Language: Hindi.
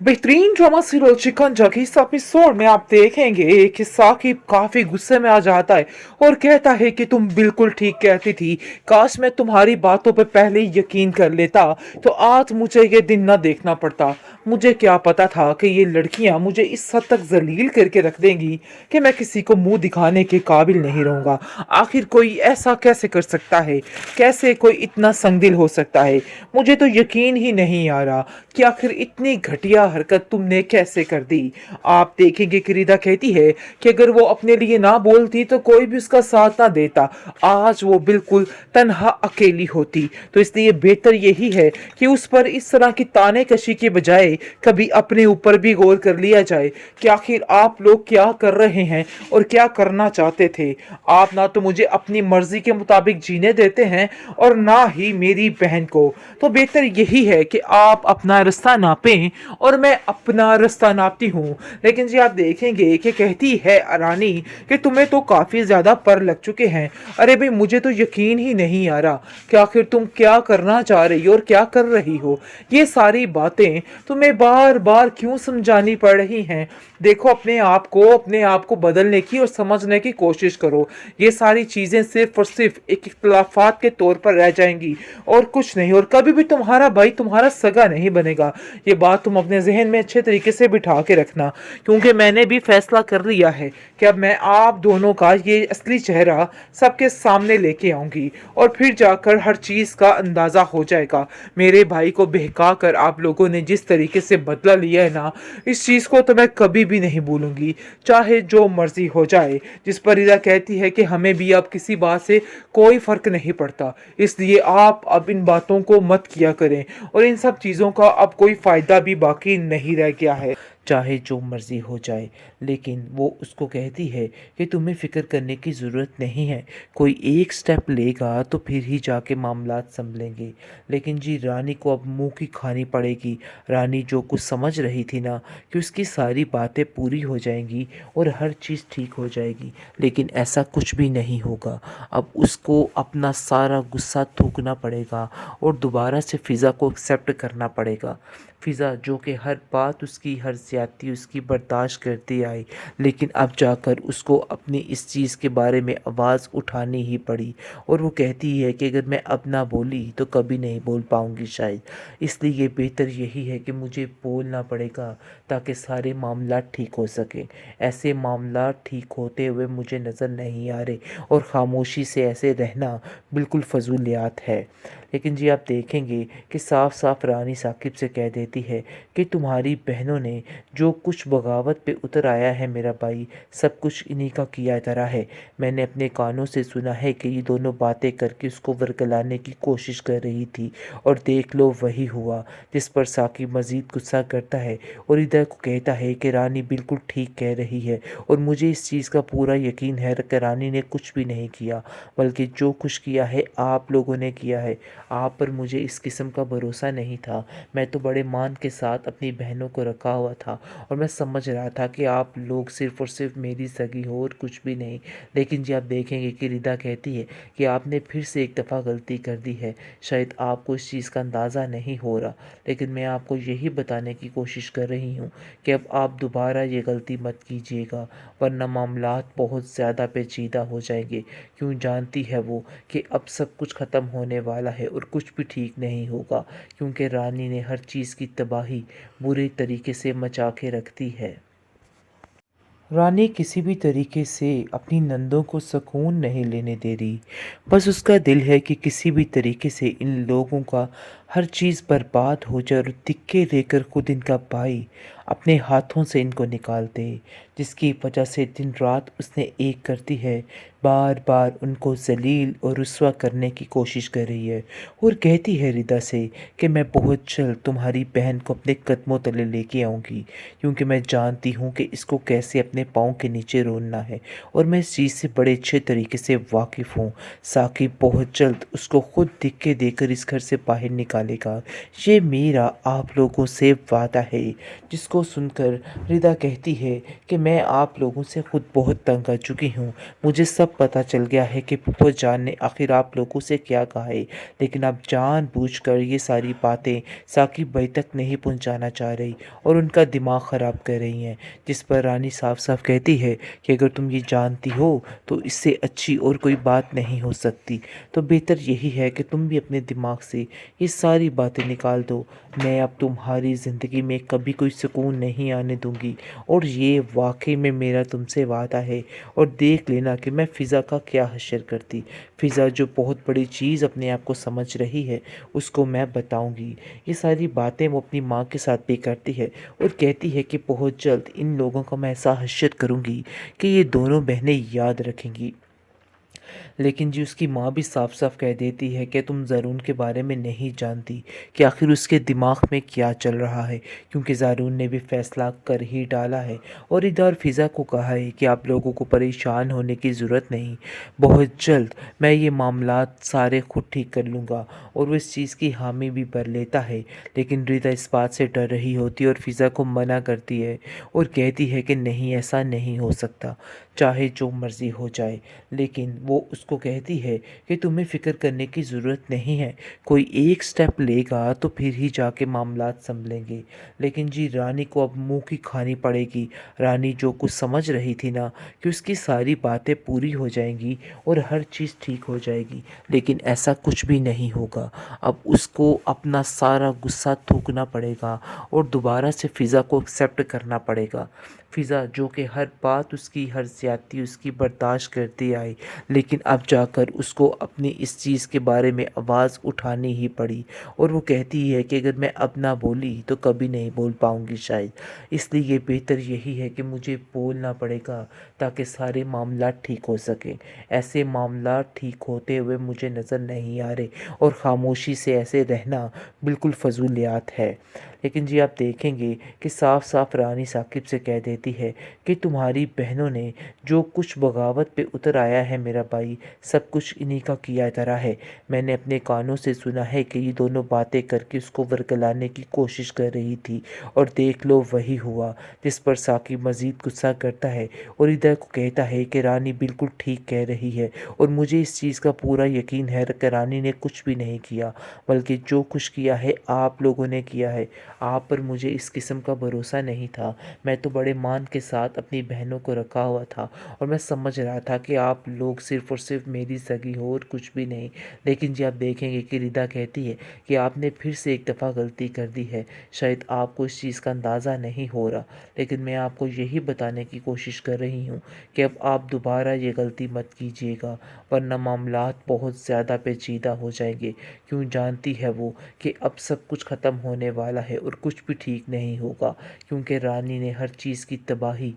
बेहतरीन ड्रामा सीरियल शिकंजा के इस एपिसोड में आप देखेंगे कि साकिब काफी गुस्से में आ जाता है और कहता है कि तुम बिल्कुल ठीक कहती थी। काश मैं तुम्हारी बातों पे पहले ही यकीन कर लेता तो आज मुझे ये दिन ना देखना पड़ता। मुझे क्या पता था कि ये लड़कियां मुझे इस हद तक जलील करके रख देंगी कि मैं किसी को मुंह दिखाने के काबिल नहीं रहूंगा। आखिर कोई ऐसा कैसे कर सकता है? कैसे कोई इतना संगदिल हो सकता है? मुझे तो यकीन ही नहीं आ रहा कि आखिर इतनी घटिया हरकत तुमने कैसे कर दी। आप देखेंगे कि रिदा कहती है कि अगर वो अपने लिए ना बोलती तो कोई भी उसका साथ ना देता, आज वो बिल्कुल तन्हा अकेली होती। तो इसलिए बेहतर यही है कि उस पर इस तरह की ताने कशी के बजाय कभी अपने ऊपर भी गौर कर लिया जाए कि आखिर आप लोग क्या कर रहे हैं और क्या करना चाहते थे। आप ना तो मुझे अपनी मर्जी के मुताबिक जीने देते हैं और ना ही मेरी बहन को। तो बेहतर यही है कि आप अपना रास्ता नापें और मैं अपना रास्ता नापती हूँ। लेकिन जी आप देखेंगे कि कहती है रानी कि तुम्हें तो काफ़ी ज़्यादा पर लग चुके हैं। अरे भाई मुझे तो यकीन ही नहीं आ रहा कि आखिर तुम क्या करना चाह रही हो और क्या कर रही हो। ये सारी बातें तुम्हें बार बार क्यों समझानी पड़ रही हैं? देखो अपने आप को बदलने की और समझने की कोशिश करो। ये सारी चीज़ें सिर्फ और सिर्फ एक इख्तलाफात के तौर पर रह जाएंगी और कुछ नहीं। और कभी भी तुम्हारा भाई तुम्हारा सगा नहीं बनेगा। ये बात तुम अपने जहन में अच्छे तरीके से बिठा के रखना, क्योंकि मैंने भी फैसला कर लिया है कि अब मैं आप दोनों का ये असली चेहरा सबके सामने लेके आऊंगी और फिर जाकर हर चीज़ का अंदाज़ा हो जाएगा। मेरे भाई को बहका कर आप लोगों ने जिस तरीके से बदला लिया है ना, इस चीज़ को तो मैं कभी भी नहीं भूलूंगी, चाहे जो मर्जी हो जाए। जिस पर रिदा कहती है कि हमें भी अब किसी बात से कोई फर्क नहीं पड़ता, इसलिए आप अब इन बातों को मत किया करें और इन सब चीज़ों का अब कोई फ़ायदा भी बाकी नहीं रह गया है, चाहे जो मर्जी हो जाए। लेकिन वो उसको कहती है कि तुम्हें फ़िक्र करने की ज़रूरत नहीं है, कोई एक स्टेप लेगा तो फिर ही जाके मामलात संभलेंगे। लेकिन जी रानी को अब मुंह की खानी पड़ेगी। रानी जो कुछ समझ रही थी ना कि उसकी सारी बातें पूरी हो जाएंगी और हर चीज़ ठीक हो जाएगी, लेकिन ऐसा कुछ भी नहीं होगा। अब उसको अपना सारा गुस्सा थूकना पड़ेगा और दोबारा से फ़िज़ा को एक्सेप्ट करना पड़ेगा। फ़िज़ा जो कि हर बात उसकी, हर ज़्यादती उसकी बर्दाश्त करती आई, लेकिन अब जाकर उसको अपनी इस चीज़ के बारे में आवाज़ उठानी ही पड़ी। और वो कहती है कि अगर मैं अब ना बोली तो कभी नहीं बोल पाऊँगी शायद, इसलिए बेहतर यही है कि मुझे बोलना पड़ेगा ताकि सारे मामला ठीक हो सकें। ऐसे मामला ठीक होते हुए मुझे नज़र नहीं आ रहे और ख़ामोशी से ऐसे रहना बिल्कुल फ़जूलियात है। लेकिन जी आप देखेंगे कि साफ साफ रानी साकिब से कह देती है कि तुम्हारी बहनों ने जो कुछ बगावत पे उतर आया है मेरा भाई, सब कुछ इन्हीं का किया धरा है। मैंने अपने कानों से सुना है कि ये दोनों बातें करके उसको वरगलाने की कोशिश कर रही थी और देख लो वही हुआ। जिस पर साकिब मज़ीद गुस्सा करता है और इधर को कहता है कि रानी बिल्कुल ठीक कह रही है और मुझे इस चीज़ का पूरा यकीन है कि रानी ने कुछ भी नहीं किया, बल्कि जो कुछ किया है आप लोगों ने किया है। आप पर मुझे इस किस्म का भरोसा नहीं था। मैं तो बड़े मान के साथ अपनी बहनों को रखा हुआ था और मैं समझ रहा था कि आप लोग सिर्फ़ और सिर्फ मेरी सगी हो और कुछ भी नहीं। लेकिन जी आप देखेंगे कि रिदा कहती है कि आपने फिर से एक दफ़ा गलती कर दी है। शायद आपको इस चीज़ का अंदाज़ा नहीं हो रहा, लेकिन मैं आपको यही बताने की कोशिश कर रही हूँ कि अब आप दोबारा ये गलती मत कीजिएगा, वरना मामलात बहुत ज़्यादा पेचीदा हो जाएंगे। क्यों जानती है वो कि अब सब कुछ ख़त्म होने वाला है और कुछ भी ठीक नहीं होगा, क्योंकि रानी ने हर चीज़ की तबाही बुरे तरीके से मचा के रख दी है। रानी किसी भी तरीके से अपनी नंदों को सुकून नहीं लेने दे रही। बस उसका दिल है कि किसी भी तरीके से इन लोगों का हर चीज़ बर्बाद हो जाए और तिक्के देकर खुद इनका भाई अपने हाथों से इनको निकाल दे, जिसकी वजह से दिन रात उसने एक करती है, बार बार उनको जलील और रुस्वा करने की कोशिश कर रही है। और कहती है रिदा से कि मैं बहुत जल्द तुम्हारी बहन को अपने कदमों तले लेके आऊँगी, क्योंकि मैं जानती हूँ कि इसको कैसे अपने पाँव के नीचे रोलना है और मैं इस चीज़ से बड़े अच्छे तरीके से वाकिफ़ हूँ। साकिब बहुत जल्द उसको खुद धिक्के देकर इस घर से बाहर निकाल निकालेगा। ये मेरा आप लोगों से वादा है। जिसको सुनकर रिदा कहती है कि मैं आप लोगों से खुद बहुत तंग आ चुकी हूँ। मुझे सब पता चल गया है कि फूफो जान ने आखिर आप लोगों से क्या कहा है, लेकिन आप जानबूझकर ये सारी बातें साकिब भाई तक नहीं पहुंचाना चाह रही और उनका दिमाग ख़राब कर रही हैं। जिस पर रानी साफ साफ कहती है कि अगर तुम ये जानती हो तो इससे अच्छी और कोई बात नहीं हो सकती, तो बेहतर यही है कि तुम भी अपने दिमाग से ये सारी बातें निकाल दो। मैं अब तुम्हारी ज़िंदगी में कभी कोई सुकून नहीं आने दूंगी और ये वाकई में मेरा तुमसे वादा है। और देख लेना कि मैं फ़िज़ा का क्या हश्र करती। फ़िज़ा जो बहुत बड़ी चीज़ अपने आप को समझ रही है उसको मैं बताऊंगी। ये सारी बातें वो अपनी माँ के साथ भी करती है और कहती है कि बहुत जल्द इन लोगों को मैं ऐसा हश्र करूंगी कि ये दोनों बहनें याद रखेंगी। लेकिन जी उसकी माँ भी साफ साफ कह देती है कि तुम ज़ारून के बारे में नहीं जानती कि आखिर उसके दिमाग में क्या चल रहा है, क्योंकि ज़ारून ने भी फैसला कर ही डाला है और इधर फ़िज़ा को कहा है कि आप लोगों को परेशान होने की ज़रूरत नहीं, बहुत जल्द मैं ये मामलात सारे खुद ठीक कर लूँगा। और वो इस चीज़ की हामी भी भर लेता है, लेकिन रिदा इस बात से डर रही होती है और फ़िज़ा को मना करती है और कहती है कि नहीं, ऐसा नहीं हो सकता, चाहे जो मर्ज़ी हो जाए। लेकिन वो उसको कहती है कि तुम्हें फ़िक्र करने की ज़रूरत नहीं है, कोई एक स्टेप लेगा तो फिर ही जाके मामलात संभलेंगे। लेकिन जी रानी को अब मुंह की खानी पड़ेगी। रानी जो कुछ समझ रही थी ना कि उसकी सारी बातें पूरी हो जाएंगी और हर चीज़ ठीक हो जाएगी, लेकिन ऐसा कुछ भी नहीं होगा। अब उसको अपना सारा गुस्सा थूकना पड़ेगा और दोबारा से फ़िज़ा को एक्सेप्ट करना पड़ेगा। फ़िज़ा जो कि हर बात उसकी, हर ज़्यादती उसकी बर्दाश्त करती आई, लेकिन अब जाकर उसको अपनी इस चीज़ के बारे में आवाज़ उठानी ही पड़ी और वो कहती है कि अगर मैं अब ना बोली तो कभी नहीं बोल पाऊँगी शायद, इसलिए बेहतर यही है कि मुझे बोलना पड़ेगा ताकि सारे मामला ठीक हो सकें। ऐसे मामला ठीक होते हुए मुझे नज़र नहीं आ रहे और ख़ामोशी से ऐसे रहना बिल्कुल फ़जूलियात है। लेकिन जी आप देखेंगे कि साफ साफ रानी साकिब से कह देती है कि तुम्हारी बहनों ने जो कुछ बगावत पे उतर आया है मेरा भाई, सब कुछ इन्हीं का किया धरा है। मैंने अपने कानों से सुना है कि ये दोनों बातें करके उसको वरगलाने की कोशिश कर रही थी और देख लो वही हुआ। जिस पर साकिब मज़ीद गुस्सा करता है और इधर को कहता है कि रानी बिल्कुल ठीक कह रही है और मुझे इस चीज़ का पूरा यकीन है कि रानी ने कुछ भी नहीं किया, बल्कि जो कुछ किया है आप लोगों ने किया है। आप पर मुझे इस किस्म का भरोसा नहीं था। मैं तो बड़े मान के साथ अपनी बहनों को रखा हुआ था और मैं समझ रहा था कि आप लोग सिर्फ़ और सिर्फ मेरी सगी हो और कुछ भी नहीं। लेकिन जी आप देखेंगे कि रिदा कहती है कि आपने फिर से एक दफ़ा गलती कर दी है। शायद आपको इस चीज़ का अंदाज़ा नहीं हो रहा, लेकिन मैं आपको यही बताने की कोशिश कर रही हूँ कि अब आप दोबारा ये गलती मत कीजिएगा, वरना मामलात बहुत ज़्यादा पेचीदा हो जाएंगे। क्यों जानती है वो कि अब सब कुछ ख़त्म होने वाला है और कुछ भी ठीक नहीं होगा, क्योंकि रानी ने हर चीज़ की तबाही